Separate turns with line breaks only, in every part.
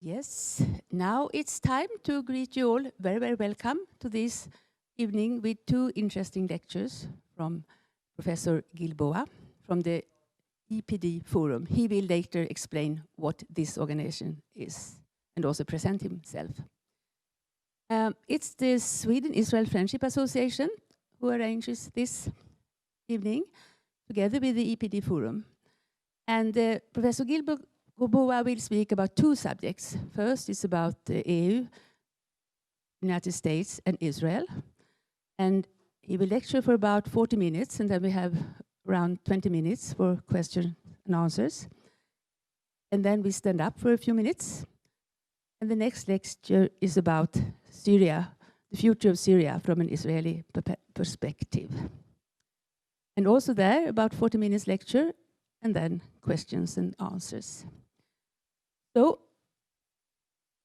Yes, now it's time to greet you all. Very, very welcome to this evening with two interesting lectures from Professor Gilboa from the EPD Forum. He will later explain what this organization is and also present himself. It's the Sweden-Israel Friendship Association who arranges this evening together with the EPD Forum. And Professor Gilboa will speak about two subjects. First is about the EU, United States and Israel. And he will lecture for about 40 minutes, and then we have around 20 minutes for questions and answers. And then we stand up for a few minutes. And the next lecture is about Syria, the future of Syria from an Israeli perspective. And also there, about 40 minutes lecture, and then questions and answers. So,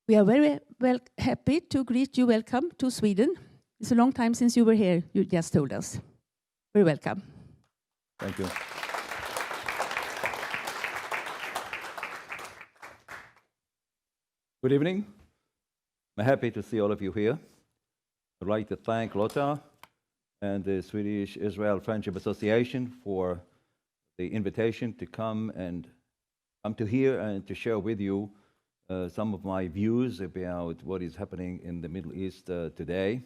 we are very happy to greet you. Welcome to Sweden. It's a long time since you were here, you just told us. Very welcome.
Thank you. Good evening. I'm happy to see all of you here. I'd like to thank Lotta and the Swedish-Israel Friendship Association for the invitation to come to here and to share with you some of my views about what is happening in the Middle East today.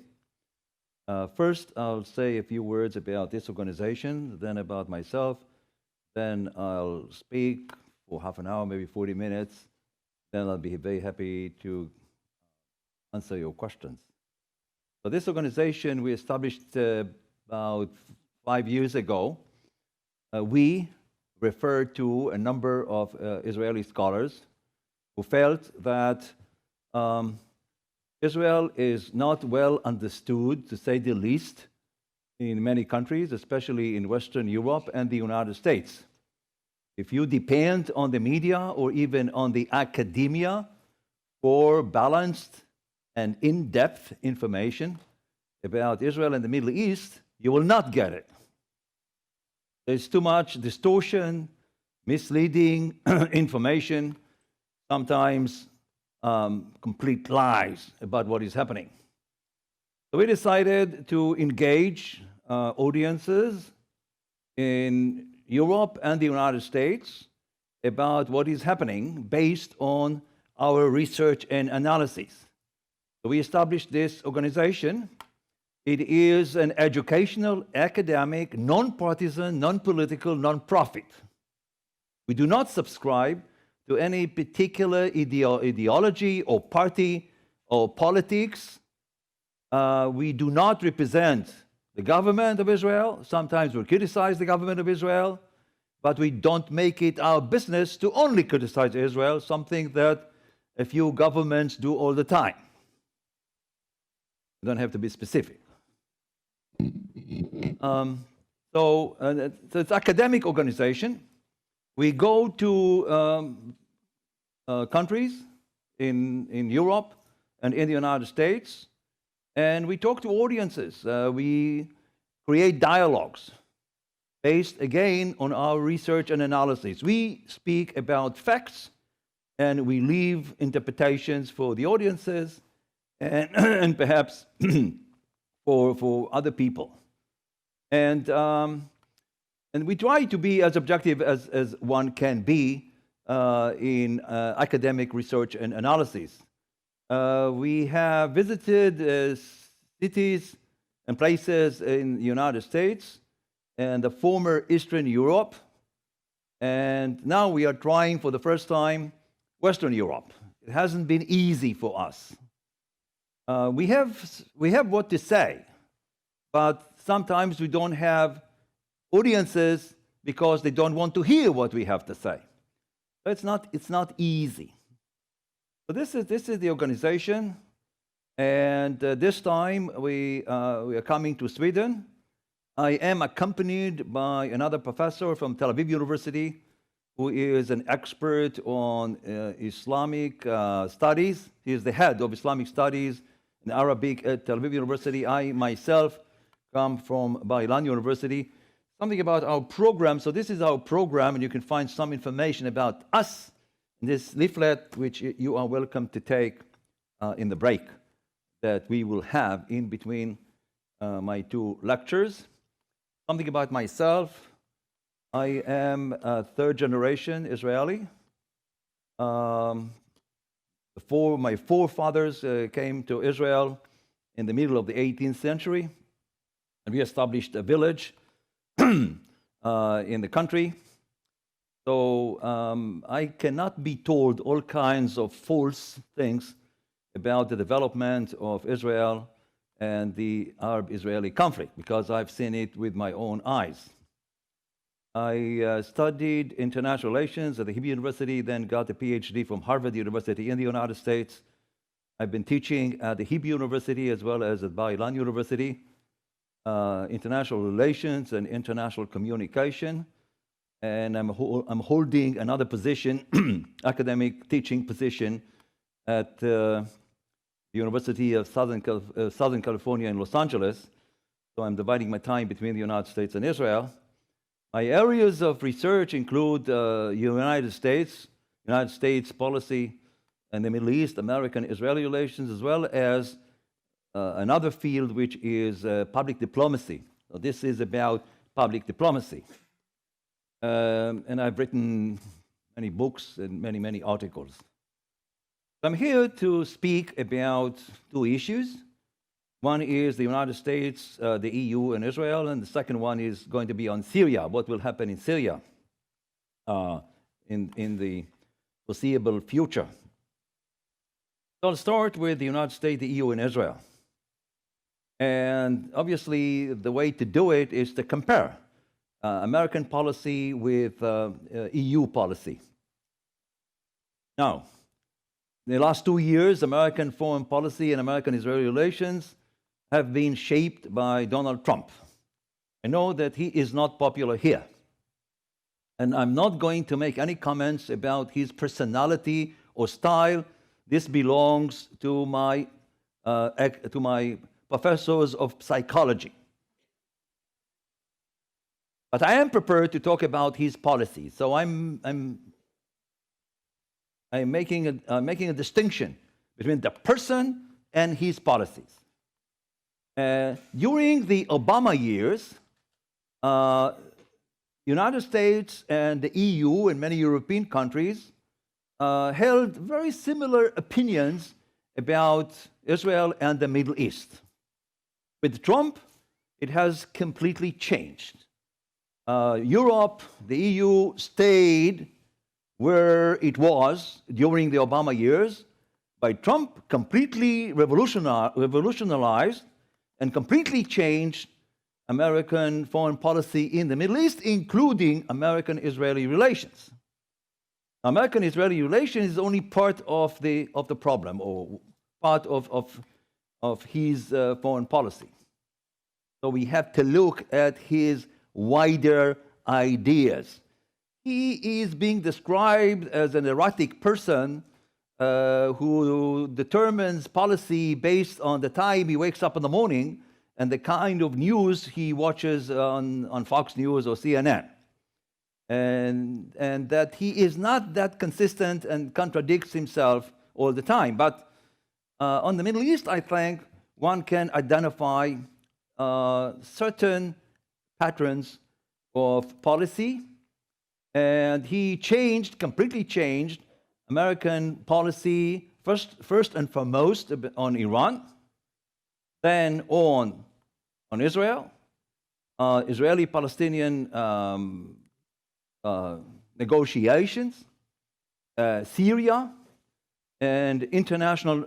First, I'll say a few words about this organization, then about myself, then I'll speak for half an hour, maybe 40 minutes, then I'll be very happy to answer your questions. So this organization we established about 5 years ago. We referred to a number of Israeli scholars who felt that Israel is not well understood, to say the least, in many countries, especially in Western Europe and the United States. If you depend on the media or even on the academia for balanced and in-depth information about Israel and the Middle East, you will not get it. There's too much distortion, misleading information, sometimes complete lies about what is happening. So we decided to engage audiences in Europe and the United States about what is happening based on our research and analysis. So we established this organization. It is an educational, academic, non-partisan, non-political, non-profit. We do not subscribe to any particular ideology or party or politics. We do not represent the government of Israel. Sometimes we criticize the government of Israel, but we don't make it our business to only criticize Israel, something that a few governments do all the time. You don't have to be specific. So it's an academic organization. We go to countries in Europe and in the United States, and we talk to audiences. We create dialogues based, again, on our research and analysis. We speak about facts, and we leave interpretations for the audiences and perhaps for other people. And we try to be as objective as one can be in academic research and analysis. We have visited cities and places in the United States and the former Eastern Europe, and now we are trying for the first time Western Europe. It hasn't been easy for us. We have what to say, but sometimes we don't have audiences because they don't want to hear what we have to say. So it's not easy. So this is the organization, and this time we are coming to Sweden. I am accompanied by another professor from Tel Aviv University, who is an expert on Islamic studies. He is the head of Islamic studies in Arabic at Tel Aviv University. I myself come from Bar-Ilan University. Something about our program. So this is our program, and you can find some information about us this leaflet, which you are welcome to take in the break that we will have in between my two lectures. Something about myself. I am a third-generation Israeli. My forefathers came to Israel in the middle of the 18th century, and we established a village in the country. So I cannot be told all kinds of false things about the development of Israel and the Arab-Israeli conflict, because I've seen it with my own eyes. I studied international relations at the Hebrew University, then got a PhD from Harvard University in the United States. I've been teaching at the Hebrew University as well as at Bar-Ilan University, international relations and international communication. And I'm holding another position, academic teaching position, at the University of Southern California in Los Angeles. So I'm dividing my time between the United States and Israel. My areas of research include United States policy and the Middle East, American-Israeli relations, as well as another field which is public diplomacy. So this is about public diplomacy. And I've written many books and many articles. I'm here to speak about two issues. One is the United States, the EU, and Israel, and the second one is going to be on Syria, what will happen in Syria in the foreseeable future. So I'll start with the United States, the EU, and Israel. And obviously, the way to do it is to compare American policy with EU policy. Now, in the last 2 years, American foreign policy and American-Israeli relations have been shaped by Donald Trump. I know that he is not popular here. And I'm not going to make any comments about his personality or style. This belongs to my professors of psychology. But I am prepared to talk about his policies. So I'm making a distinction between the person and his policies. During the Obama years, United States and the EU and many European countries held very similar opinions about Israel and the Middle East. With Trump, it has completely changed. Europe, the EU, stayed where it was during the Obama years, but Trump completely revolutionized and completely changed American foreign policy in the Middle East, including American-Israeli relations. American-Israeli relations is only part of the problem, or part of his foreign policy. So we have to look at his wider ideas. He is being described as an erratic person who determines policy based on the time he wakes up in the morning and the kind of news he watches on Fox News or CNN. And that he is not that consistent and contradicts himself all the time. But on the Middle East, I think one can identify certain patterns of policy. And he completely changed American policy, first and foremost on Iran, then on Israel, Israeli-Palestinian negotiations, Syria, and international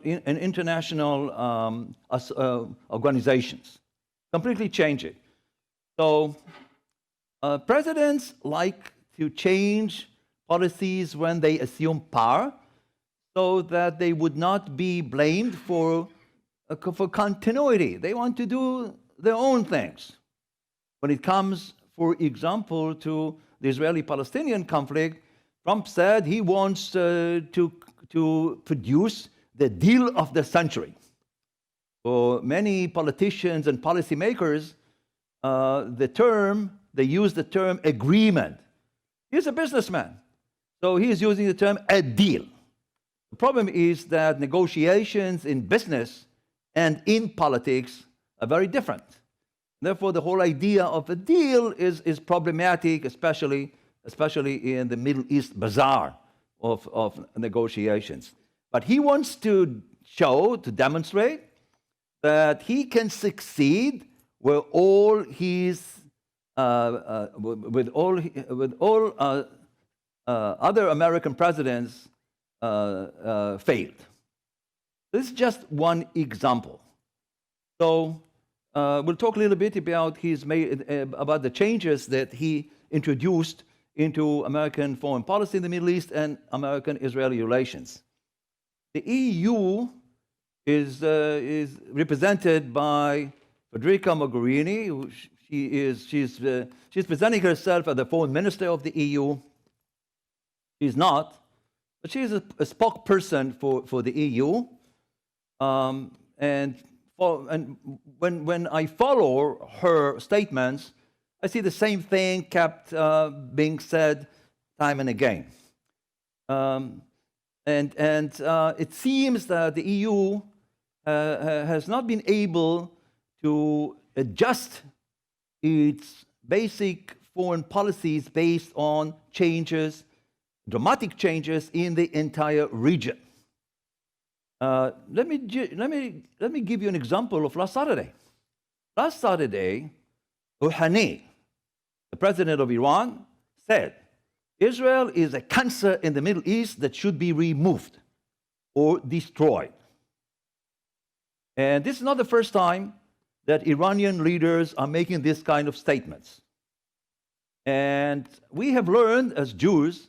organizations. Completely change it. So presidents like to change policies when they assume power, so that they would not be blamed for continuity. They want to do their own things. When it comes, for example, to the Israeli-Palestinian conflict, Trump said he wants to produce the deal of the century. For many politicians and policymakers, they use the term agreement. He's a businessman. So he is using the term a deal. The problem is that negotiations in business and in politics are very different. Therefore, the whole idea of a deal is problematic, especially in the Middle East bazaar of negotiations. But he wants to demonstrate that he can succeed where all his with all other American presidents failed. This is just one example. So we'll talk a little bit about about the changes that he introduced into American foreign policy in the Middle East and American-Israeli relations. The EU is represented by Federica Mogherini. She's presenting herself as the foreign minister of the EU. She's not, but she's a spokesperson for the EU. And when I follow her statements, I see the same thing kept being said time and again. And it seems that the EU has not been able to adjust its basic foreign policies based on dramatic changes in the entire region. Let me give you an example of last Saturday. Last Saturday, Rouhani, the president of Iran, said, Israel is a cancer in the Middle East that should be removed or destroyed. And this is not the first time that Iranian leaders are making this kind of statements. And we have learned as Jews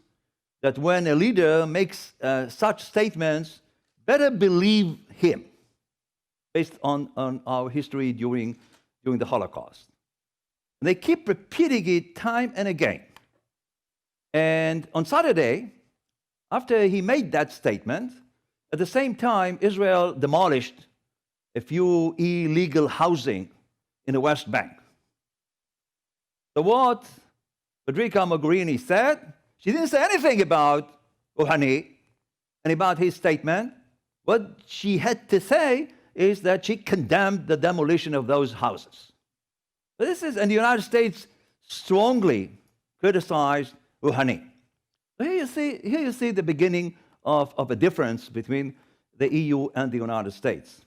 that when a leader makes such statements, better believe him, based on our history during the Holocaust. And they keep repeating it time and again. And on Saturday, after he made that statement, at the same time, Israel demolished a few illegal housing in the West Bank. So what Federica Mogherini said, she didn't say anything about Rouhani and about his statement. What she had to say is that she condemned the demolition of those houses. And the United States strongly criticized Rouhani. So here you see the beginning of a difference between the EU and the United States.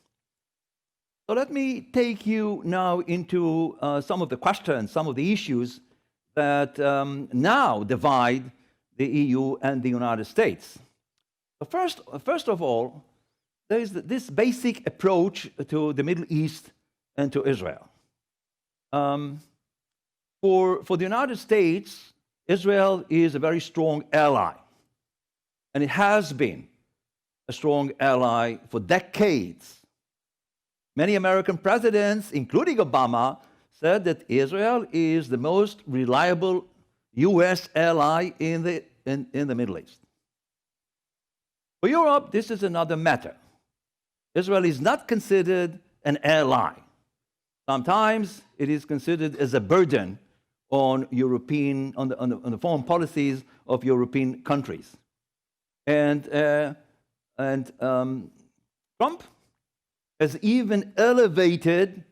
So let me take you now into some of the questions, some of the issues that now divide the EU and the United States. First of all, there is this basic approach to the Middle East and to Israel. For the United States, Israel is a very strong ally, and it has been a strong ally for decades. Many American presidents, including Obama, said that Israel is the most reliable U.S. ally in the Middle East. For Europe, this is another matter. Israel is not considered an ally. Sometimes it is considered as a burden on the foreign policies of European countries. And Trump has even elevated,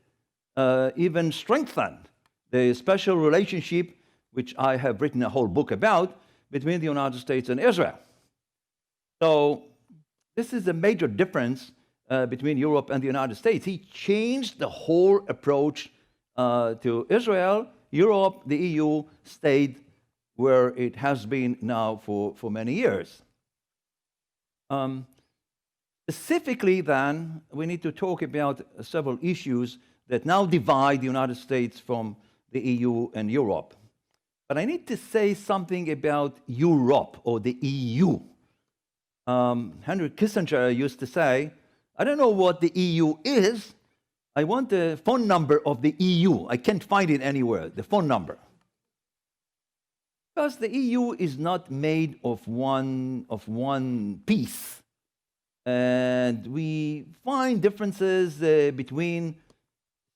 even strengthened the special relationship, which I have written a whole book about, between the United States and Israel. So this is a major difference between Europe and the United States. He changed the whole approach to Israel. Europe, the EU, stayed where it has been now for many years. Specifically, then, we need to talk about several issues that now divide the United States from the EU and Europe. But I need to say something about Europe or the EU. Henry Kissinger used to say, I don't know what the EU is. I want the phone number of the EU. I can't find it anywhere, the phone number. Because the EU is not made of one piece. And we find differences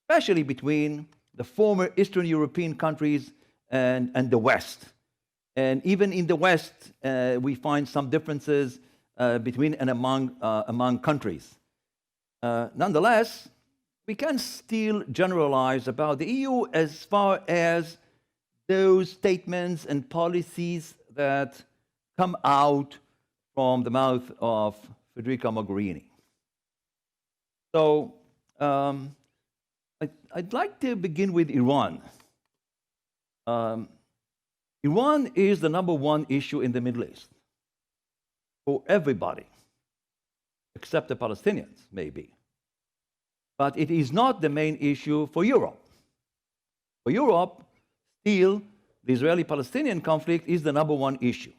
especially between the former Eastern European countries and the West. And even in the West, we find some differences between and among countries. Nonetheless, we can still generalize about the EU as far as those statements and policies that come out from the mouth of Federica Mogherini. So I'd like to begin with Iran. Iran is the #1 issue in the Middle East for everybody, except the Palestinians, maybe. But it is not the main issue for Europe. For Europe, still, the Israeli-Palestinian conflict is the #1 issue.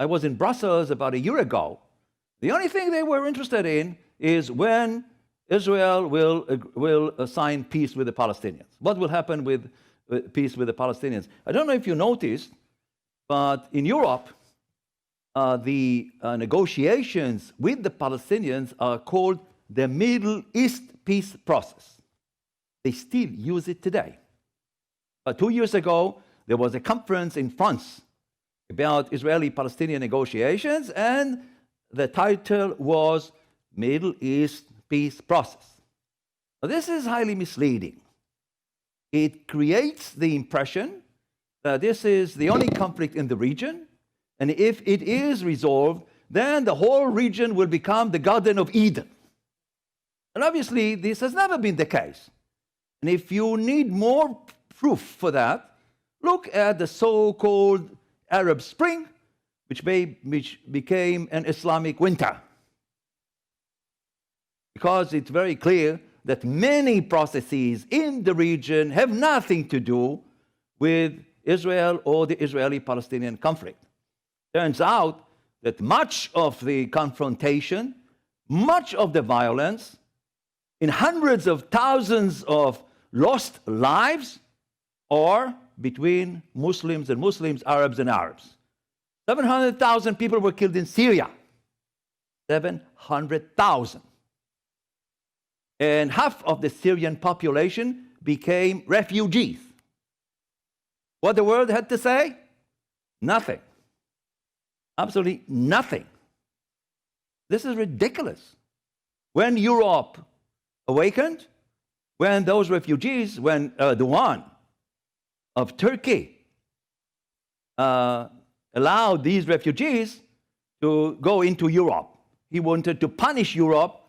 I was in Brussels about a year ago. The only thing they were interested in is when Israel will sign peace with the Palestinians. What will happen with peace with the Palestinians? I don't know if you noticed, but in Europe, the negotiations with the Palestinians are called the Middle East peace process. They still use it today. But 2 years ago, there was a conference in France about Israeli-Palestinian negotiations, and the title was Middle East Peace Process. Now, this is highly misleading. It creates the impression that this is the only conflict in the region, and if it is resolved, then the whole region will become the Garden of Eden. And obviously, this has never been the case. And if you need more proof for that, look at the so-called Arab Spring, which became an Islamic winter. Because it's very clear that many processes in the region have nothing to do with Israel or the Israeli-Palestinian conflict. Turns out that much of the confrontation, much of the violence, in hundreds of thousands of lost lives, are between Muslims and Muslims, Arabs and Arabs. 700,000 people were killed in Syria. 700,000. And half of the Syrian population became refugees. What the world had to say? Nothing. Absolutely nothing. This is ridiculous. When Europe awakened, when those refugees, when Erdogan of Turkey allowed these refugees to go into Europe, he wanted to punish Europe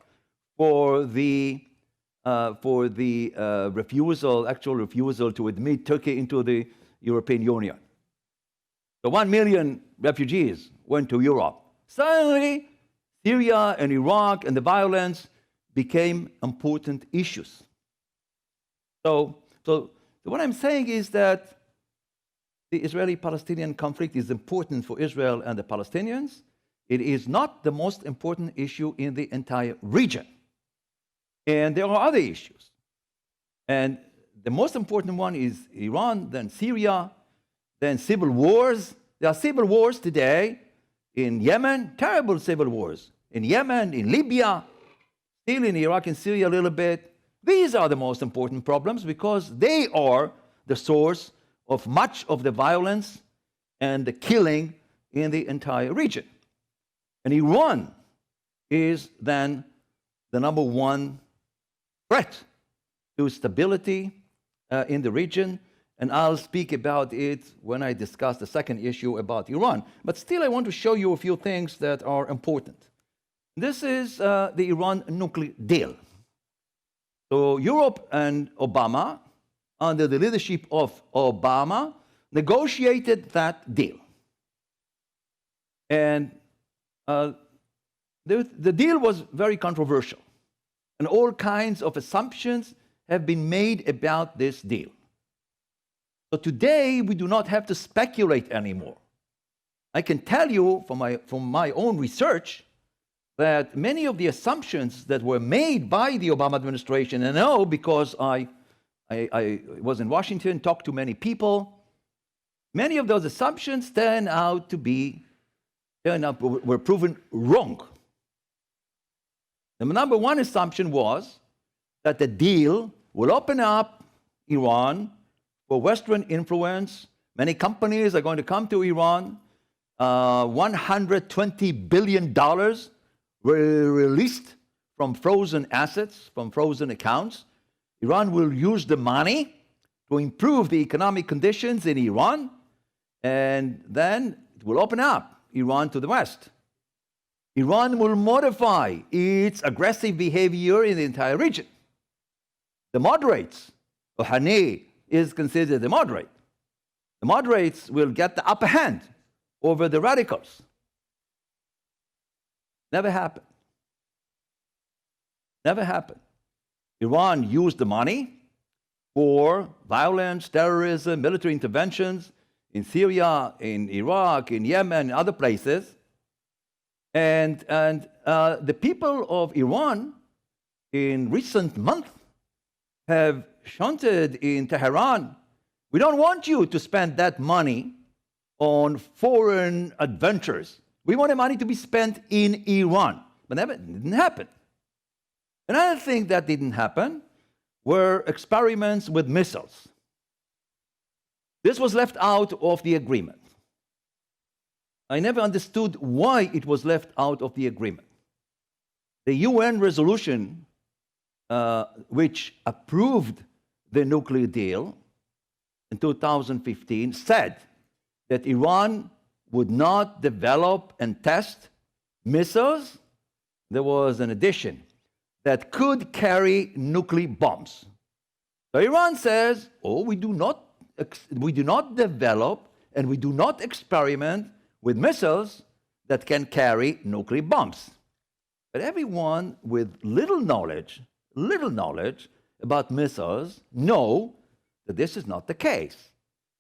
for the actual refusal to admit Turkey into the European Union. So 1 million refugees went to Europe. Suddenly, Syria and Iraq and the violence became important issues. So what I'm saying is that the Israeli-Palestinian conflict is important for Israel and the Palestinians. It is not the most important issue in the entire region. And there are other issues. And the most important one is Iran, then Syria, then civil wars. There are civil wars today in Yemen, terrible civil wars. In Yemen, in Libya, still in Iraq and Syria a little bit. These are the most important problems because they are the source of much of the violence and the killing in the entire region. And Iran is then the #1 threat to stability in the region, and I'll speak about it when I discuss the second issue about Iran. But still, I want to show you a few things that are important. This is the Iran nuclear deal. So Europe and Obama, under the leadership of Obama, negotiated that deal. And the deal was very controversial. And all kinds of assumptions have been made about this deal. So today, we do not have to speculate anymore. I can tell you from my own research that many of the assumptions that were made by the Obama administration, and I know because I was in Washington, talked to many people, many of those assumptions were proven wrong. The #1 assumption was that the deal will open up Iran for Western influence Many companies are going to come to Iran. $120 billion were released from frozen assets, from frozen accounts. Iran will use the money to improve the economic conditions in Iran, and then it will open up Iran to the West. Iran will modify its aggressive behavior in the entire region. The moderates, Rouhani is considered a moderate. The moderates will get the upper hand over the radicals. Never happened. Never happened. Iran used the money for violence, terrorism, military interventions in Syria, in Iraq, in Yemen, and other places. And the people of Iran in recent months have shouted in Tehran, we don't want you to spend that money on foreign adventures. We want the money to be spent in Iran. But that didn't happen. Another thing that didn't happen were experiments with missiles. This was left out of the agreement. I never understood why it was left out of the agreement. The UN resolution, which approved the nuclear deal in 2015, said that Iran would not develop and test missiles. There was an addition that could carry nuclear bombs. So Iran says, oh, we do not develop and we do not experiment with missiles that can carry nuclear bombs. But everyone with little knowledge about missiles know that this is not the case.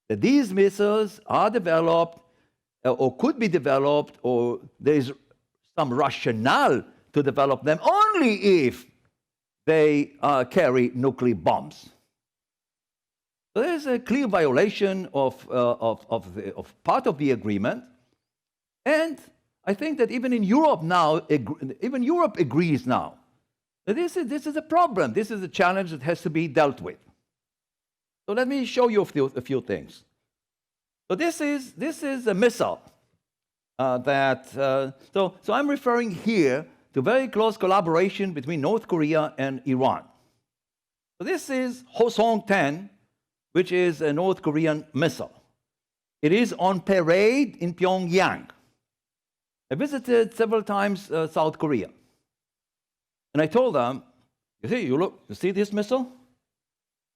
That these missiles are developed or could be developed, or there is some rationale to develop them only if they carry nuclear bombs. So there is a clear violation of part of the agreement. And I think that even in Europe now, even Europe agrees now that this is a problem. This is a challenge that has to be dealt with. So let me show you a few things. So this is a missile so I'm referring here to very close collaboration between North Korea and Iran. So this is Hwasong-10, which is a North Korean missile. It is on parade in Pyongyang. I visited several times South Korea. And I told them, you see this missile?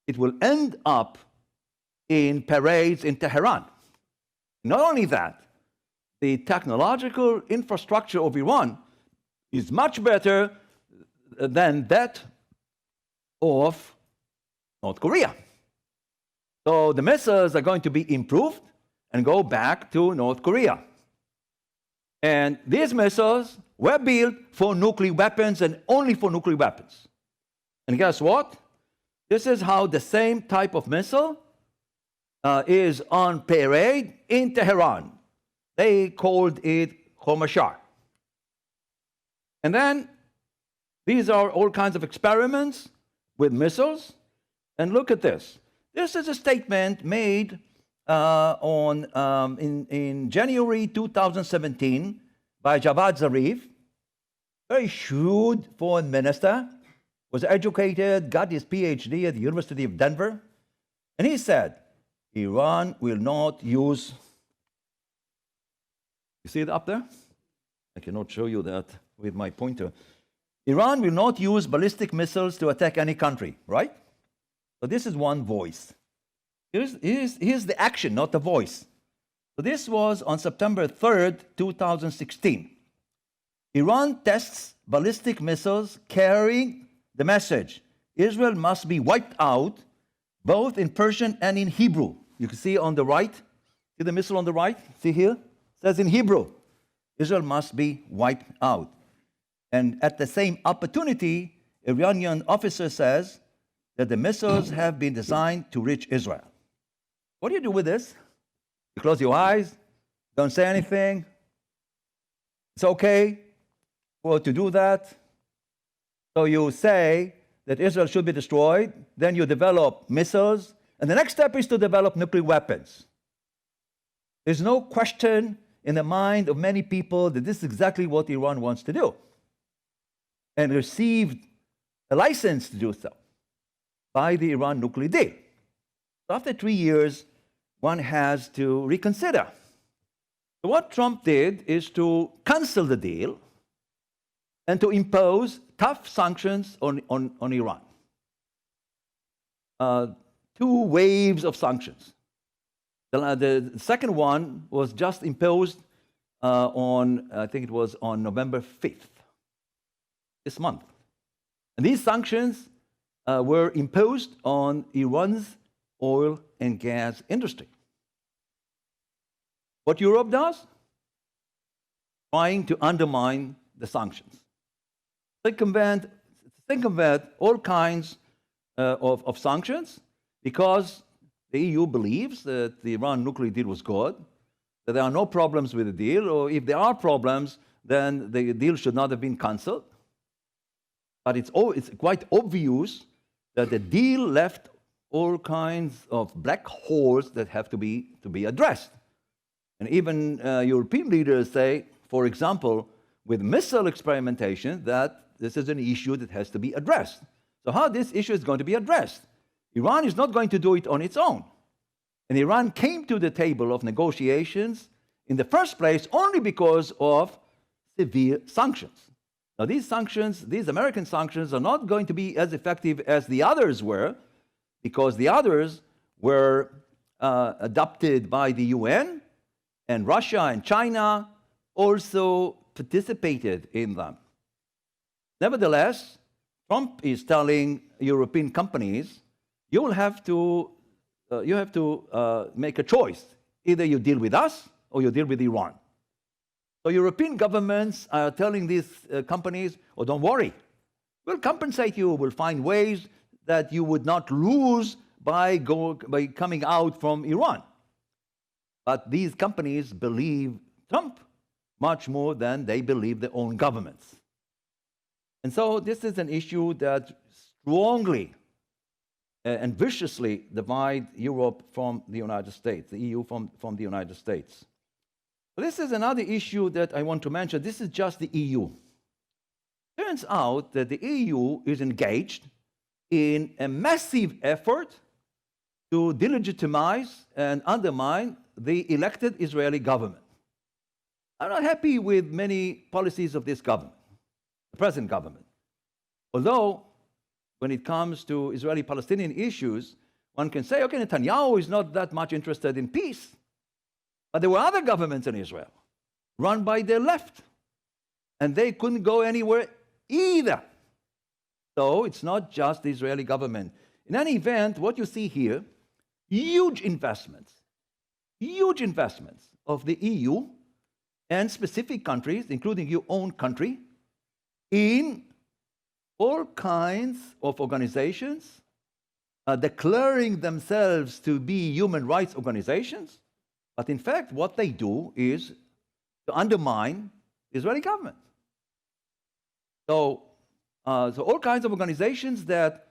It will end up in parades in Tehran. Not only that, the technological infrastructure of Iran is much better than that of North Korea. So the missiles are going to be improved and go back to North Korea. And these missiles were built for nuclear weapons and only for nuclear weapons. And guess what? This is how the same type of missile is on parade in Tehran. They called it Khomashar. And then these are all kinds of experiments with missiles. And look at this. This is a statement made in January 2017 by Javad Zarif, very shrewd foreign minister, was educated, got his PhD at the University of Denver. And he said, Iran will not use, you see it up there? I cannot show you that with my pointer. Iran will not use ballistic missiles to attack any country, right? So this is one voice. Here's the action, not the voice. So this was on September 3rd, 2016. Iran tests ballistic missiles carrying the message, Israel must be wiped out, both in Persian and in Hebrew. You can see on the right, see the missile on the right? See here? It says in Hebrew, Israel must be wiped out. And at the same opportunity, Iranian officer says that the missiles have been designed to reach Israel. What do you do with this? You close your eyes, don't say anything. It's okay to do that. So you say that Israel should be destroyed, then you develop missiles, and the next step is to develop nuclear weapons. There's no question in the mind of many people that this is exactly what Iran wants to do, and received a license to do so by the Iran nuclear deal. So after 3 years, one has to reconsider. So what Trump did is to cancel the deal and to impose tough sanctions on Iran. 2 waves of sanctions. The second one was just imposed I think it was on November 5th, this month. And these sanctions were imposed on Iran's oil and gas industry. What Europe does? Trying to undermine the sanctions. Circumvent all kinds of sanctions because the EU believes that the Iran nuclear deal was good, that there are no problems with the deal, or if there are problems, then the deal should not have been cancelled. But it's quite obvious that the deal left all kinds of black holes that have to be addressed. And even European leaders say, for example, with missile experimentation, that this is an issue that has to be addressed. So how this issue is going to be addressed? Iran is not going to do it on its own. And Iran came to the table of negotiations in the first place only because of severe sanctions. Now these sanctions, these American sanctions, are not going to be as effective as the others were, because the others were adopted by the UN, and Russia and China also participated in them. Nevertheless, Trump is telling European companies, you have to make a choice. Either you deal with us or you deal with Iran. So European governments are telling these companies, oh, don't worry. We'll compensate you. We'll find ways that you would not lose by coming out from Iran. But these companies believe Trump much more than they believe their own governments. And so this is an issue that strongly and viciously divides Europe from the United States, the EU from the United States. But this is another issue that I want to mention. This is just the EU. Turns out that the EU is engaged in a massive effort to delegitimize and undermine the elected Israeli government. I'm not happy with many policies of this government, the present government. Although, when it comes to Israeli-Palestinian issues, one can say, okay, Netanyahu is not that much interested in peace. But there were other governments in Israel run by the left, and they couldn't go anywhere either. So it's not just the Israeli government. In any event, what you see here, huge investments of the EU and specific countries, including your own country, in all kinds of organizations declaring themselves to be human rights organizations, but in fact what they do is to undermine the Israeli government. So all kinds of organizations that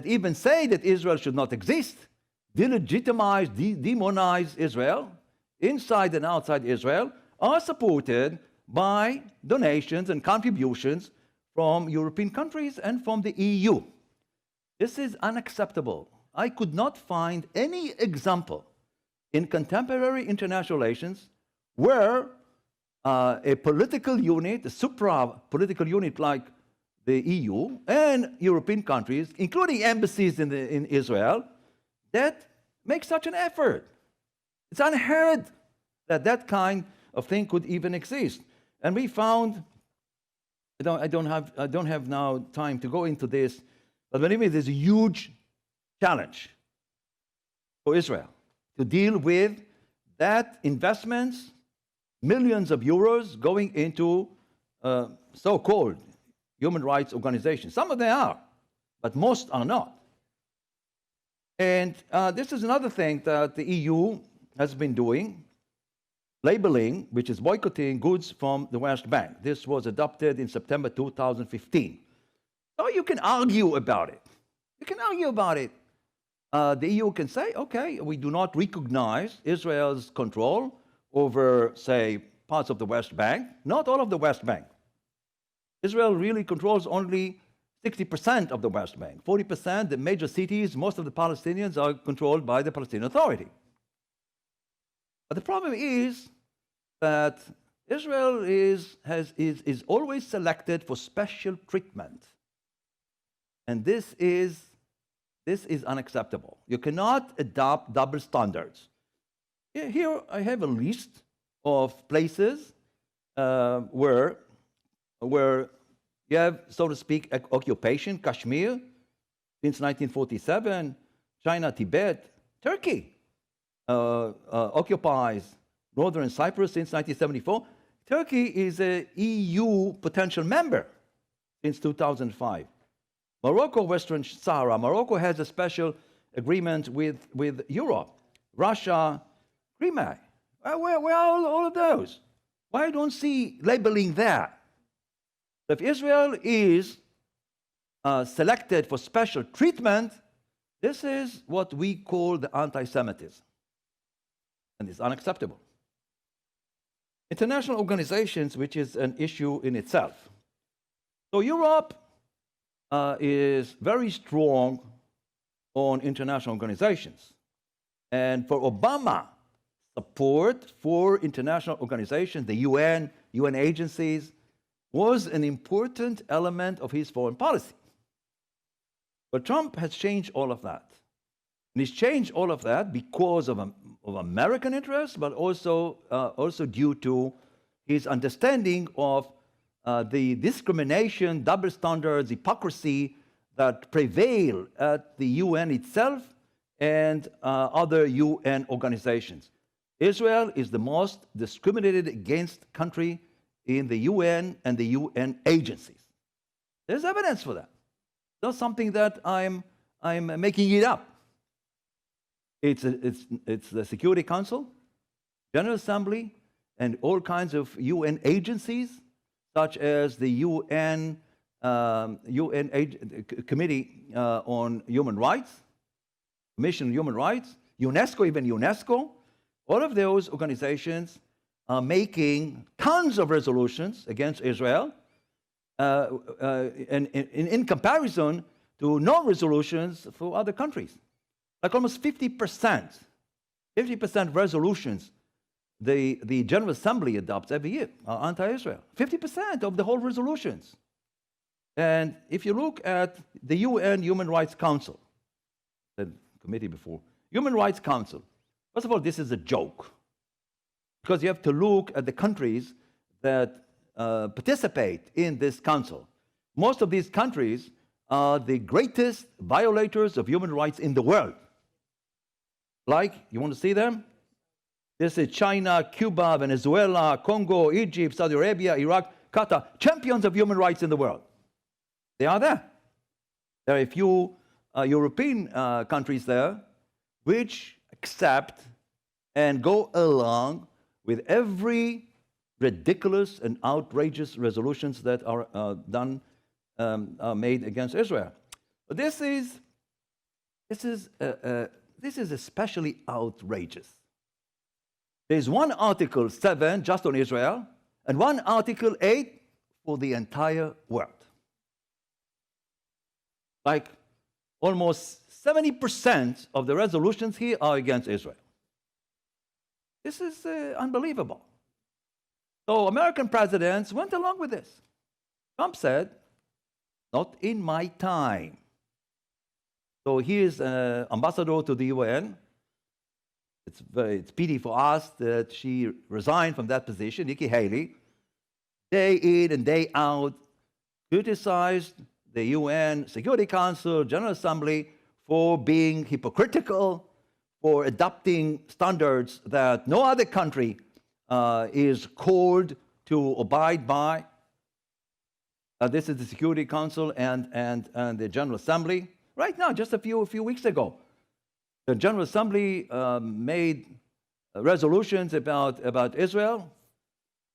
even say that Israel should not exist, delegitimize, demonize Israel, inside and outside Israel, are supported by donations and contributions from European countries and from the EU. This is unacceptable. I could not find any example in contemporary international relations where a political unit, a supra-political unit like the EU and European countries, including embassies in Israel, that make such an effort. It's unheard that that kind of thing could even exist. And we found, I don't have now time to go into this, but believe me, there's a huge challenge for Israel to deal with that investments, millions of euros going into so-called human rights organizations. Some of them are, but most are not. And this is another thing that the EU has been doing, labeling, which is boycotting goods from the West Bank. This was adopted in September 2015. So you can argue about it. The EU can say, okay, we do not recognize Israel's control over, say, parts of the West Bank, not all of the West Bank. Israel really controls only 60% of the West Bank. 40%, the major cities, most of the Palestinians are controlled by the Palestinian Authority. But the problem is that Israel is always selected for special treatment. And this is unacceptable. You cannot adopt double standards. Here I have a list of places where you have, so to speak, occupation. Kashmir since 1947, China, Tibet, Turkey occupies northern Cyprus since 1974. Turkey is an EU potential member since 2005. Morocco, Western Sahara. Morocco has a special agreement with Europe. Russia, Crimea. Where are all of those? Why don't see labeling that? If Israel is selected for special treatment, this is what we call the anti-Semitism. And it's unacceptable. International organizations, which is an issue in itself. So Europe is very strong on international organizations. And for Obama, support for international organizations, the UN agencies, was an important element of his foreign policy. But Trump has changed all of that. And he's changed all of that because of American interests, but also due to his understanding of the discrimination, double standards, hypocrisy that prevail at the UN itself and other UN organizations. Israel is the most discriminated against country in the UN and the UN agencies. There's evidence for that. It's not something that I'm making it up. It's the Security Council, General Assembly, and all kinds of UN agencies, such as the UN Committee on Human Rights, Commission on Human Rights, UNESCO, even UNESCO. All of those organizations are making tons of resolutions against Israel, and in comparison to no resolutions for other countries. Like almost 50% resolutions the General Assembly adopts every year are anti-Israel. 50% of the whole resolutions. And if you look at the UN Human Rights Council, the committee before, Human Rights Council, first of all, this is a joke. Because you have to look at the countries that participate in this council. Most of these countries are the greatest violators of human rights in the world. Like, you want to see them? This is China, Cuba, Venezuela, Congo, Egypt, Saudi Arabia, Iraq, Qatar, champions of human rights in the world. They are there. There are a few European countries there which accept and go along with every ridiculous and outrageous resolutions that are made against Israel. But this is especially outrageous. There's one Article 7 just on Israel, and one Article 8 for the entire world. Like almost 70% of the resolutions here are against Israel. This is unbelievable. So American presidents went along with this. Trump said, not in my time. So here's an ambassador to the UN. It's pity for us that she resigned from that position, Nikki Haley. Day in and day out, criticized the UN Security Council, General Assembly for being hypocritical, for adopting standards that no other country is called to abide by. This is the Security Council and the General Assembly. Right now, just a few weeks ago, the General Assembly made resolutions about Israel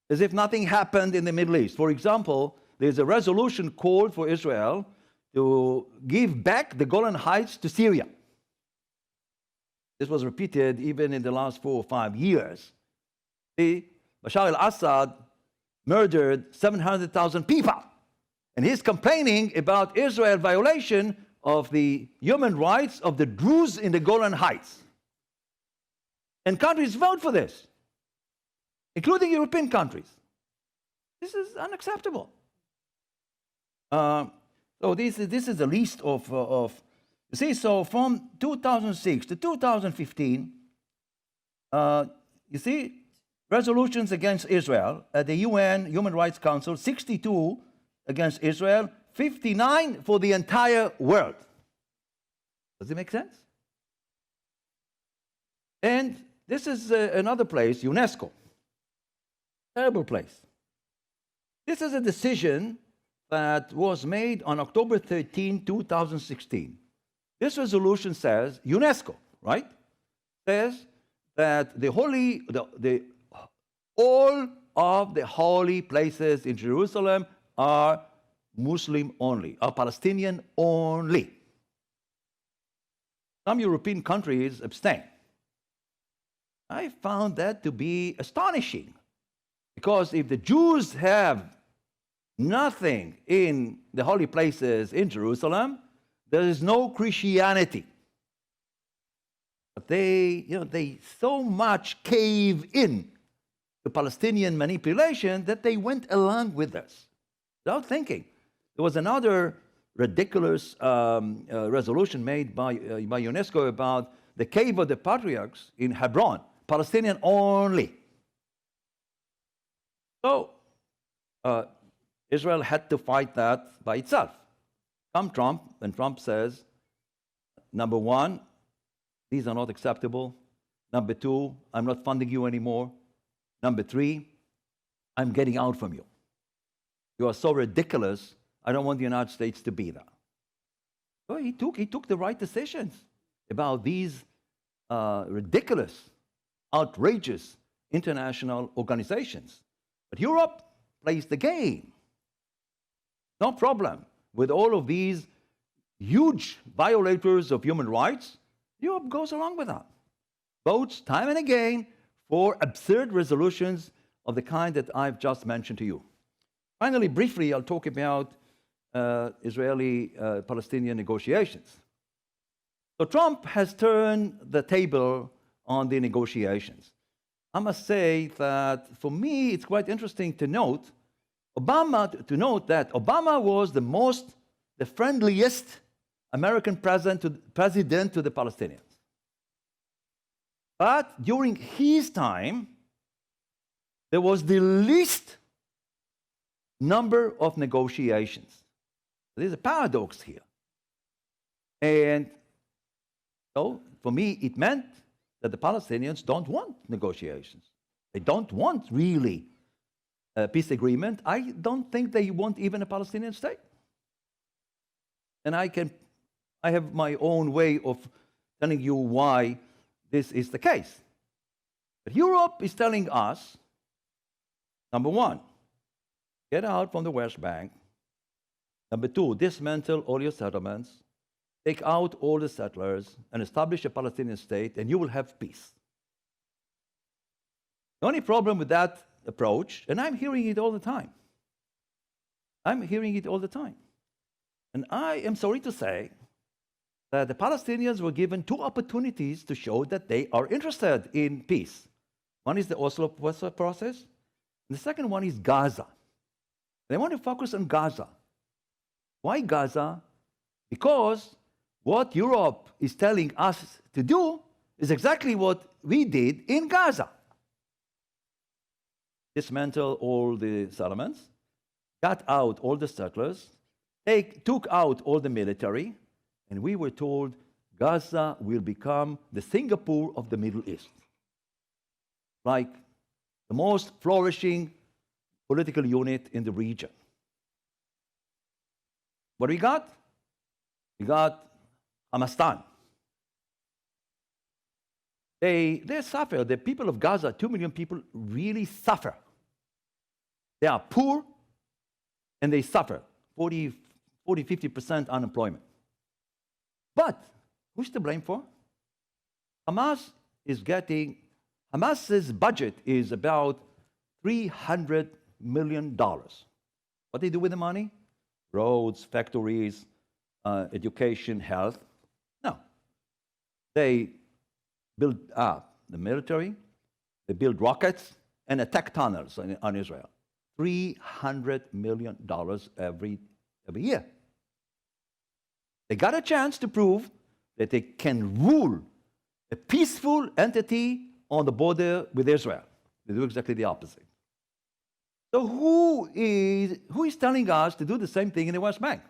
as if nothing happened in the Middle East. For example, there's a resolution called for Israel to give back the Golan Heights to Syria. This was repeated even in the last 4 or 5 years. Bashar al-Assad murdered 700,000 people. And he's complaining about Israel violation of the human rights of the Druze in the Golan Heights. And countries vote for this, including European countries. This is unacceptable. So this is a list of you see, so from 2006 to 2015, you see, resolutions against Israel at the UN Human Rights Council, 62 against Israel, 59 for the entire world. Does it make sense? And this is another place, UNESCO. Terrible place. This is a decision that was made on October 13, 2016. This resolution says, UNESCO, right, says that all of the holy places in Jerusalem are Muslim only, are Palestinian only. Some European countries abstain. I found that to be astonishing, because if the Jews have nothing in the holy places in Jerusalem, there is no Christianity. But they so much cave in to Palestinian manipulation that they went along with us without thinking. There was another ridiculous resolution made by UNESCO about the Cave of the Patriarchs in Hebron, Palestinian only. So Israel had to fight that by itself. Come Trump, and Trump says, number one, these are not acceptable. Number two, I'm not funding you anymore. Number three, I'm getting out from you. You are so ridiculous, I don't want the United States to be there. Well, he took the right decisions about these ridiculous, outrageous international organizations. But Europe plays the game. No problem with all of these huge violators of human rights. Europe goes along with that. Votes time and again for absurd resolutions of the kind that I've just mentioned to you. Finally, briefly, I'll talk about Israeli-Palestinian negotiations. So Trump has turned the table on the negotiations. I must say that for me, it's quite interesting to note that Obama was the friendliest American president to the Palestinians. But during his time, there was the least number of negotiations. There's a paradox here. And so, for me, it meant that the Palestinians don't want negotiations. They don't want really a peace agreement. I don't think they want even a Palestinian state. And I have my own way of telling you why this is the case. But Europe is telling us, number one, get out from the West Bank. Number two, dismantle all your settlements, take out all the settlers, and establish a Palestinian state, and you will have peace. The only problem with that approach, and I'm hearing it all the time, and I am sorry to say that the Palestinians were given two opportunities to show that they are interested in peace. One is the Oslo process, and the second one is Gaza. They want to focus on Gaza. Why Gaza? Because what Europe is telling us to do is exactly what we did in Gaza. Dismantle all the settlements, cut out all the settlers, took out all the military, and we were told Gaza will become the Singapore of the Middle East. Like the most flourishing political unit in the region. What do we got? We got Hamastan. They suffer. The people of Gaza, 2 million people, really suffer. They are poor and they suffer. 50% unemployment. But who's to blame for? Hamas is getting Hamas's budget is about $300 million. What do they do with the money? Roads, factories, education, health. No. They build up the military, they build rockets, and attack tunnels on Israel. $300 million every year. They got a chance to prove that they can rule a peaceful entity on the border with Israel. They do exactly the opposite. So who is telling us to do the same thing in the West Bank?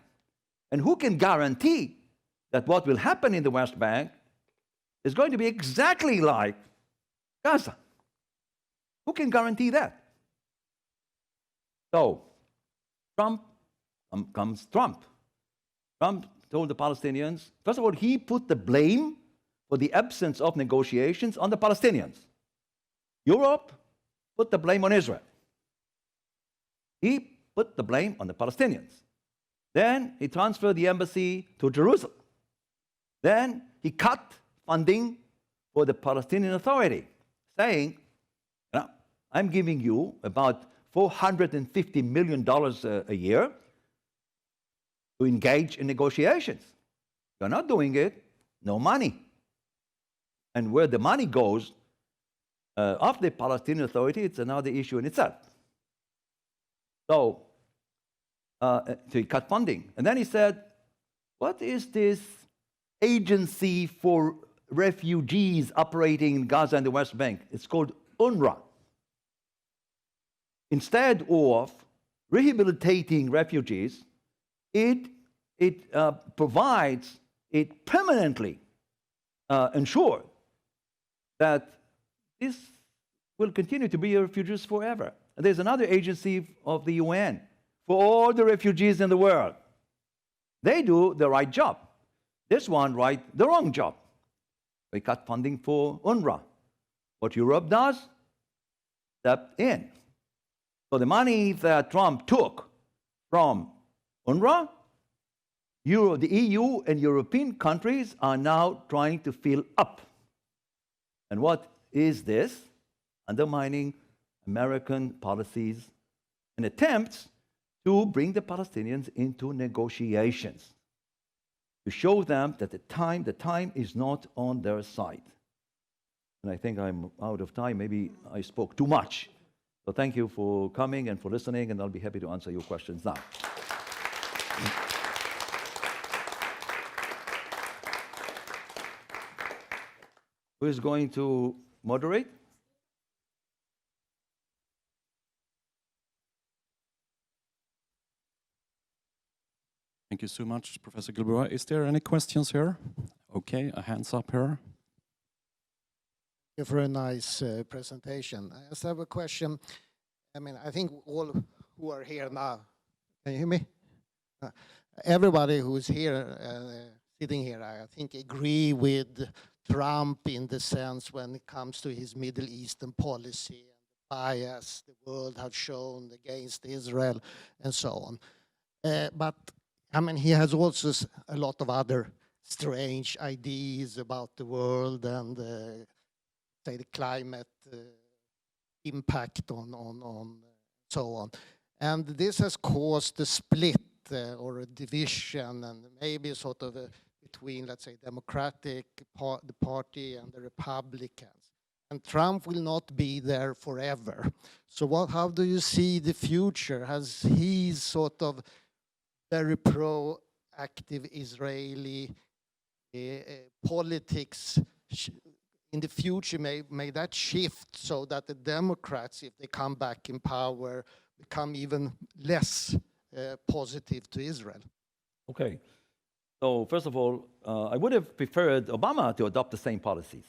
And who can guarantee that what will happen in the West Bank is going to be exactly like Gaza? Who can guarantee that? So, comes Trump. Trump told the Palestinians, first of all, he put the blame for the absence of negotiations on the Palestinians. Europe put the blame on Israel. He put the blame on the Palestinians. Then he transferred the embassy to Jerusalem. Then he cut funding for the Palestinian Authority, saying, I'm giving you about $450 million a year to engage in negotiations. You're not doing it, no money. And where the money goes of the Palestinian Authority, it's another issue in itself. So he cut funding. And then he said, what is this agency for refugees operating in Gaza and the West Bank? It's called UNRA. Instead of rehabilitating refugees, it provides, it permanently ensures that this will continue to be refugees forever. And there's another agency of the UN for all the refugees in the world. They do the right job. This one the wrong job. We cut funding for UNRWA. What Europe does, step in. So the money that Trump took from UNRWA, the EU and European countries are now trying to fill up. And what is this? Undermining American policies and attempts to bring the Palestinians into negotiations, to show them that the time is not on their side. And I think I'm out of time. Maybe I spoke too much. So thank you for coming and for listening, and I'll be happy to answer your questions now. Who is going to moderate?
Thank you so much, Professor Gilboa. Is there any questions here? Okay, a hands up here.
Thank you for a nice presentation. I just have a question. I mean, I think all who are here now, can you hear me? Everybody who's here, sitting here, I think agree with Trump in the sense when it comes to his Middle Eastern policy and the bias the world has shown against Israel and so on. But I mean, he has also a lot of other strange ideas about the world and say the climate impact on so on. And this has caused a split or a division and maybe sort of between, let's say, the party and the Republicans. And Trump will not be there forever. So how do you see the future? Has he sort of very pro-active Israeli politics in the future, may that shift so that the Democrats, if they come back in power, become even less positive to Israel?
Okay. So first of all, I would have preferred Obama to adopt the same policies.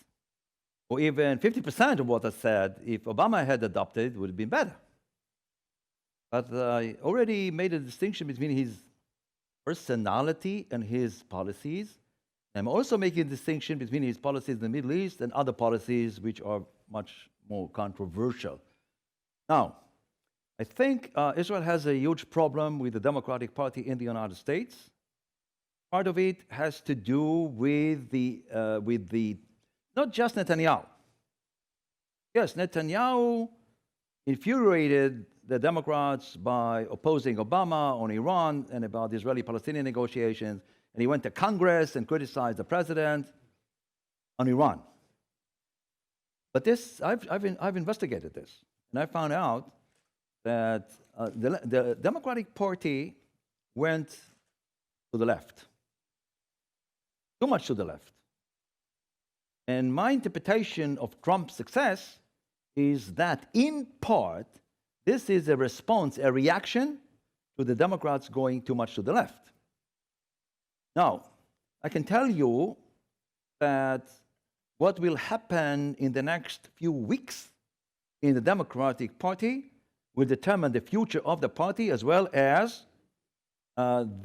Or even 50% of what I said, if Obama had adopted, would have been better. But I already made a distinction between his personality and his policies. I'm also making a distinction between his policies in the Middle East and other policies which are much more controversial. Now, I think Israel has a huge problem with the Democratic Party in the United States. Part of it has to do with the not just Netanyahu, Yes, Netanyahu infuriated the Democrats by opposing Obama on Iran and about the Israeli-Palestinian negotiations, and he went to Congress and criticized the president on Iran. But this, I've investigated this, and I found out that the Democratic Party went to the left, too much to the left. And my interpretation of Trump's success is that, in part, this is a response, a reaction to the Democrats going too much to the left. Now, I can tell you that what will happen in the next few weeks in the Democratic Party will determine the future of the party, as well as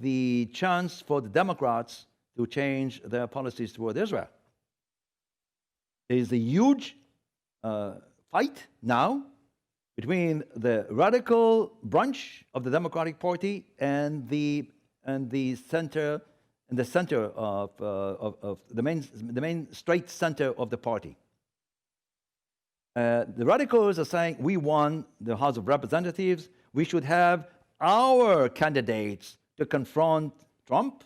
the chance for the Democrats to change their policies toward Israel. There is a huge fight now between the radical branch of the Democratic Party and the center, and the center of the main straight center of the party. The radicals are saying, we won the House of Representatives, we should have our candidates to confront Trump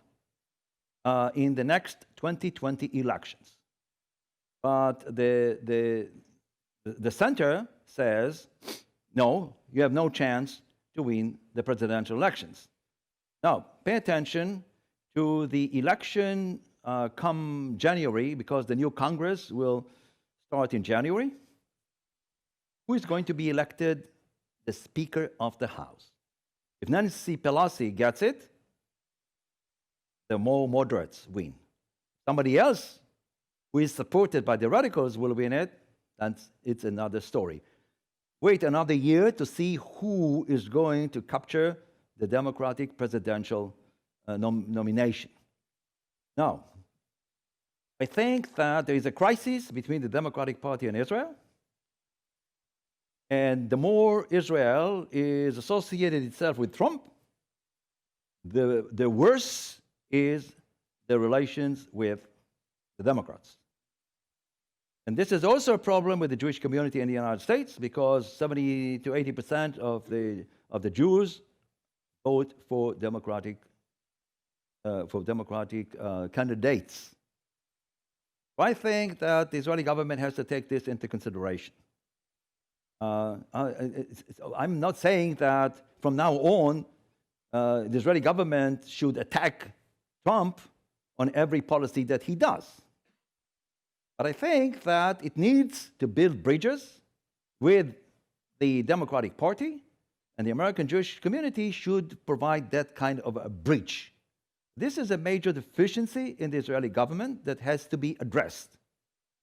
in the next 2020 elections. But the center says, no, you have no chance to win the presidential elections. Now, pay attention to the election come January, because the new Congress will start in January. Who is going to be elected the Speaker of the House? If Nancy Pelosi gets it, the more moderates win. Somebody else who is supported by the radicals will win it, and it's another story. Wait another year to see who is going to capture the Democratic presidential nomination. Now, I think that there is a crisis between the Democratic Party and Israel. And the more Israel is associated itself with Trump, the worse is the relations with the Democrats. And this is also a problem with the Jewish community in the United States, because 70 to 80% of the Jews vote for Democratic candidates. So I think that the Israeli government has to take this into consideration. I'm not saying that from now on the Israeli government should attack Trump on every policy that he does. But I think that it needs to build bridges with the Democratic Party, and the American Jewish community should provide that kind of a bridge. This is a major deficiency in the Israeli government that has to be addressed.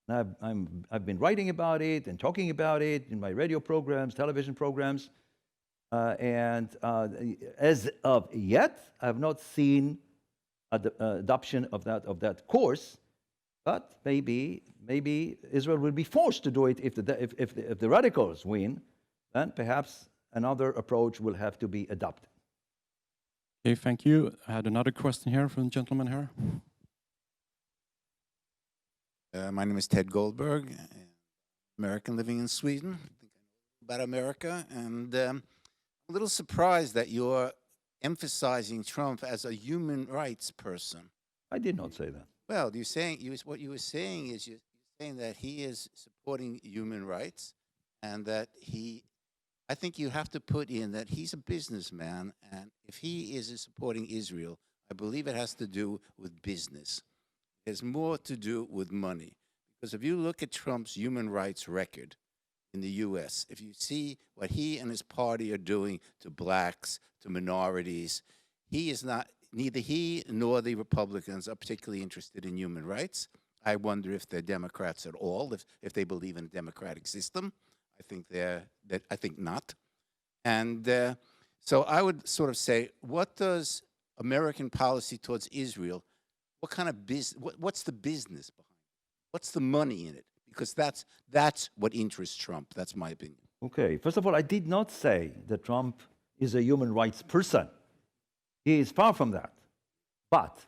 I've been writing about it and talking about it in my radio programs, television programs, and as of yet, I have not seen adoption of that course. But maybe Israel will be forced to do it if the radicals win. Then perhaps another approach will have to be adopted.
Okay, thank you. I had another question here from the gentleman here.
My name is Ted Goldberg, American living in Sweden. I think I know about America, and I'm a little surprised that you're emphasizing Trump as a human rights person.
I did not say that.
Well, what you were saying is you're saying that he is supporting human rights, and that I think you have to put in that he's a businessman, and if he is supporting Israel, I believe it has to do with business. It has more to do with money. Because if you look at Trump's human rights record in the U.S., if you see what he and his party are doing to blacks, to minorities, neither he nor the Republicans are particularly interested in human rights. I wonder if they're Democrats at all, if they believe in a democratic system. I think not. And so I would sort of say, what does American policy towards Israel, what kind of business, what's the business behind it? What's the money in it? Because that's what interests Trump. That's my opinion.
Okay, first of all, I did not say that Trump is a human rights person. He is far from that. But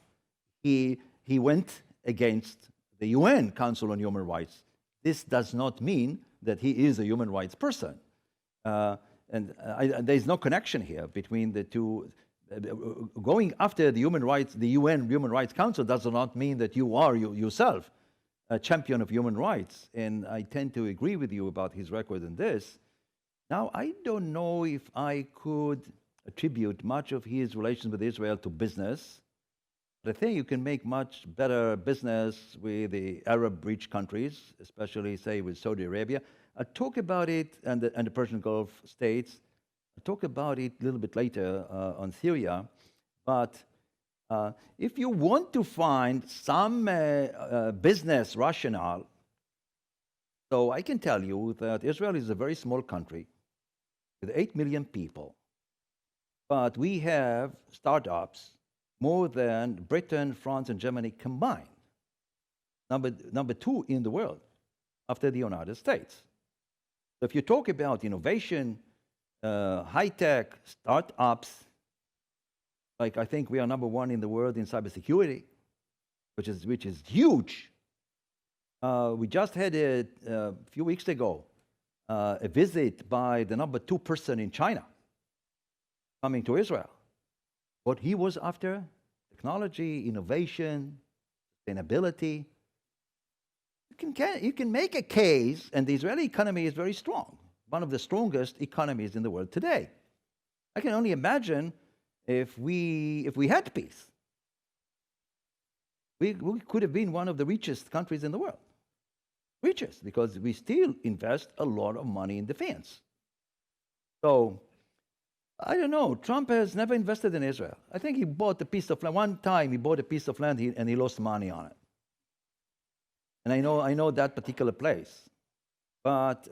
he went against the UN Council on Human Rights. This does not mean that he is a human rights person. There's no connection here between the two. Going after the human rights, the UN Human Rights Council does not mean that you are yourself a champion of human rights. And I tend to agree with you about his record in this. Now, I don't know if I could attribute much of his relations with Israel to business. But I think you can make much better business with the Arab-rich countries, especially, say, with Saudi Arabia. I'll talk about it and the Persian Gulf states. I'll talk about it a little bit later on Syria. But if you want to find some business rationale, so I can tell you that Israel is a very small country with 8 million people. But we have startups more than Britain, France, and Germany combined. Number 2 in the world after the United States. So if you talk about innovation, high-tech startups, like I think we are number 1 in the world in cybersecurity, which is huge. We just had a few weeks ago a visit by the number 2 person in China coming to Israel. What he was after: technology, innovation, sustainability. You can make a case, and the Israeli economy is very strong, one of the strongest economies in the world today. I can only imagine if we had peace, we could have been one of the richest countries in the world. Richest, because we still invest a lot of money in defense. So, I don't know. Trump has never invested in Israel. I think he bought a piece of land. One time he bought a piece of land and he lost money on it. And I know that particular place. But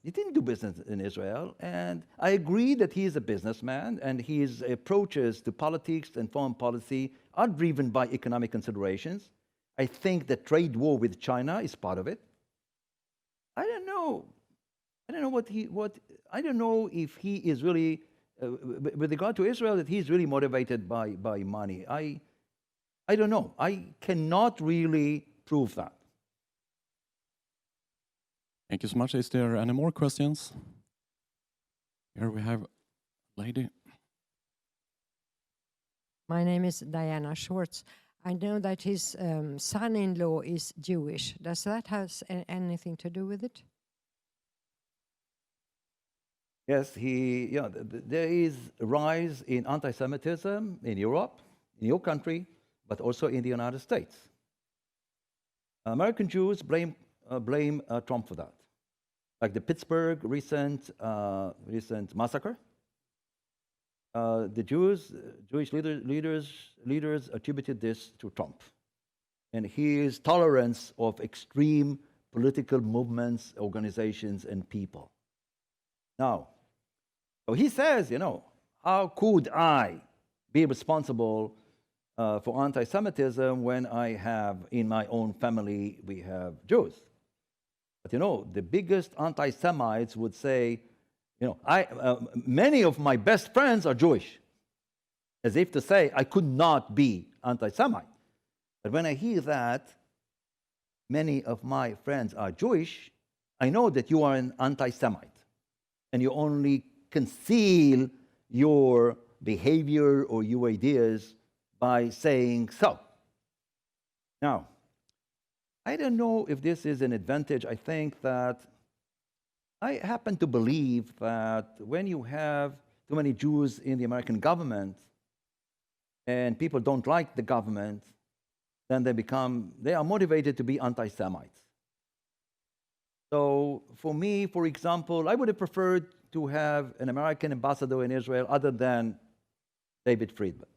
he didn't do business in Israel. And I agree that he is a businessman, and his approaches to politics and foreign policy are driven by economic considerations. I think the trade war with China is part of it. I don't know I don't know if he is really with regard to Israel, that he's really motivated by money. I don't know. I cannot really prove that.
Thank you so much. Is there any more questions? Here we have a lady.
My name is Diana Schwartz. I know that his son-in-law is Jewish. Does that have anything to do with it?
Yes, there is a rise in anti-Semitism in Europe, in your country, but also in the United States. American Jews blame Trump for that. Like the Pittsburgh recent massacre. The Jewish leaders attributed this to Trump and his tolerance of extreme political movements, organizations, and people. Now, so he says, how could I be responsible for anti-Semitism when I have, in my own family, we have Jews? But the biggest anti-Semites would say, many of my best friends are Jewish, as if to say I could not be anti-Semite. But when I hear that many of my friends are Jewish, I know that you are an anti-Semite, and you only conceal your behavior or your ideas by saying so. Now, I don't know if this is an advantage. I think that I happen to believe that when you have too many Jews in the American government and people don't like the government, then they are motivated to be anti-Semites. So for me, for example, I would have preferred to have an American ambassador in Israel other than David Friedman,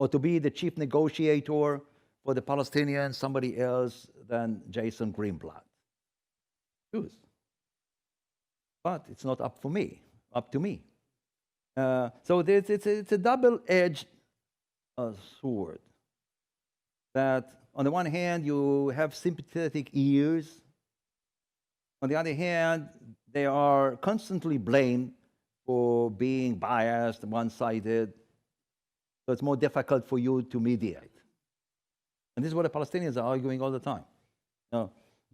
or to be the chief negotiator for the Palestinians, somebody else than Jason Greenblatt. Jews. But it's not up to me. So it's a double-edged sword. That on the one hand, you have sympathetic ears. On the other hand, they are constantly blamed for being biased, one-sided. So it's more difficult for you to mediate. And this is what the Palestinians are arguing all the time.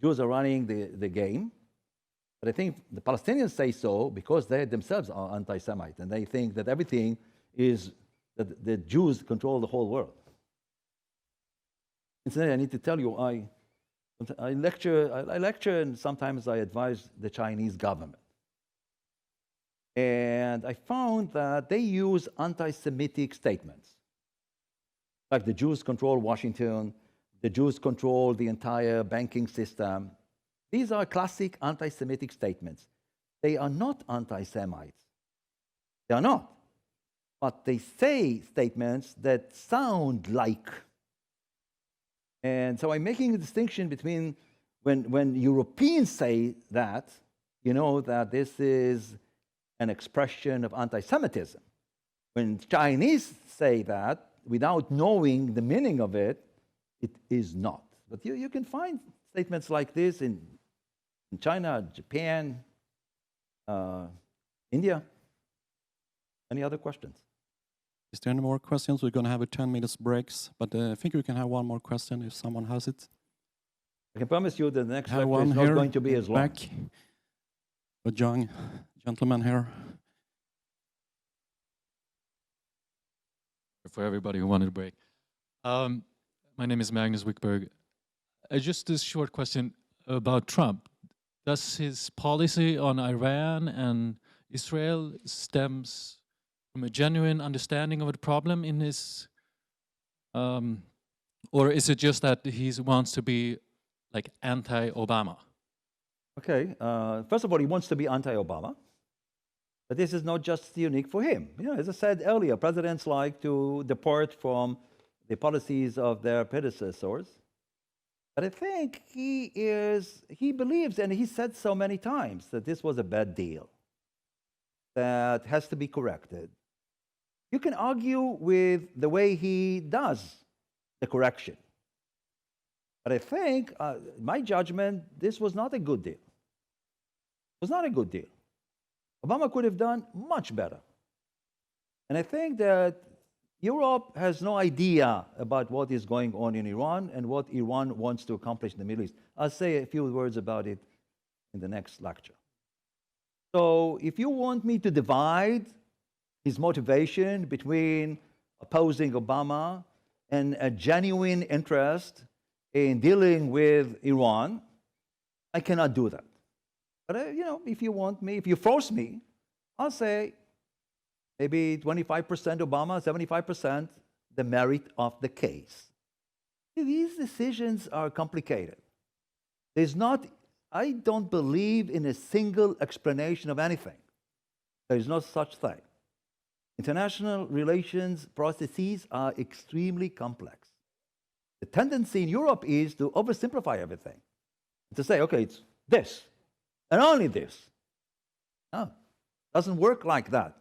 Jews are running the game, But I think the Palestinians say so because they themselves are anti-Semite, and they think that everything is that the Jews control the whole world. Incidentally, I need to tell you, I lecture, and sometimes I advise the Chinese government. And I found that they use anti-Semitic statements, like the Jews control Washington, the Jews control the entire banking system. These are classic anti-Semitic statements. They are not anti-Semites. They are not. But they say statements that sound like. And so I'm making a distinction between when Europeans say that, you know, that this is an expression of anti-Semitism. When Chinese say that, without knowing the meaning of it, it is not. But you can find statements like this in China, Japan, India. Any other questions?
Is there any more questions? We're going to have a 10 minutes breaks, but I think we can have one more question if someone has it.
I can promise you that the next
Have
lecture
one
is not
here,
going to be as long.
back. A young gentleman here.
For everybody who wanted a break. My name is Magnus Wickberg. Just a short question about Trump. Does his policy on Iran and Israel stems from a genuine understanding of the problem in his, or is it just that he wants to be like anti-Obama?
Okay, first of all, he wants to be anti-Obama. But this is not just unique for him. You know, as I said earlier, presidents like to depart from the policies of their predecessors. But I think he believes, and he said so many times, that this was a bad deal that has to be corrected. You can argue with the way he does the correction. But I think, my judgment, this was not a good deal. It was not a good deal. Obama could have done much better. And I think that Europe has no idea about what is going on in Iran and what Iran wants to accomplish in the Middle East. I'll say a few words about it in the next lecture. So if you want me to divide his motivation between opposing Obama and a genuine interest in dealing with Iran, I cannot do that. But you know, if you want me, if you force me, I'll say maybe 25% Obama, 75% the merit of the case. These decisions are complicated. I don't believe in a single explanation of anything. There is no such thing. International relations processes are extremely complex. The tendency in Europe is to oversimplify everything, to say, okay, it's this, and only this. No, it doesn't work like that.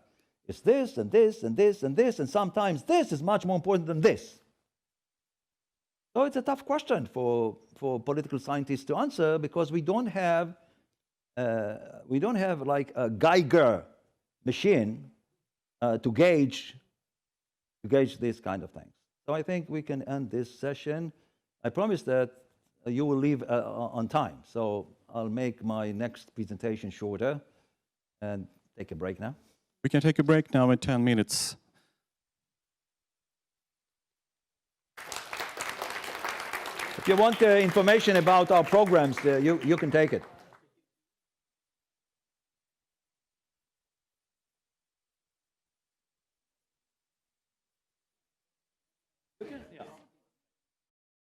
It's this, and this, and this, and this, and sometimes this is much more important than this. So it's a tough question for political scientists to answer, because we don't have like a Geiger machine to gauge these kind of things. So I think we can end this session. I promise that you will leave on time. So I'll make my next presentation shorter and take a break now.
We can take a break now in 10 minutes.
If you want information about our programs, you can take it.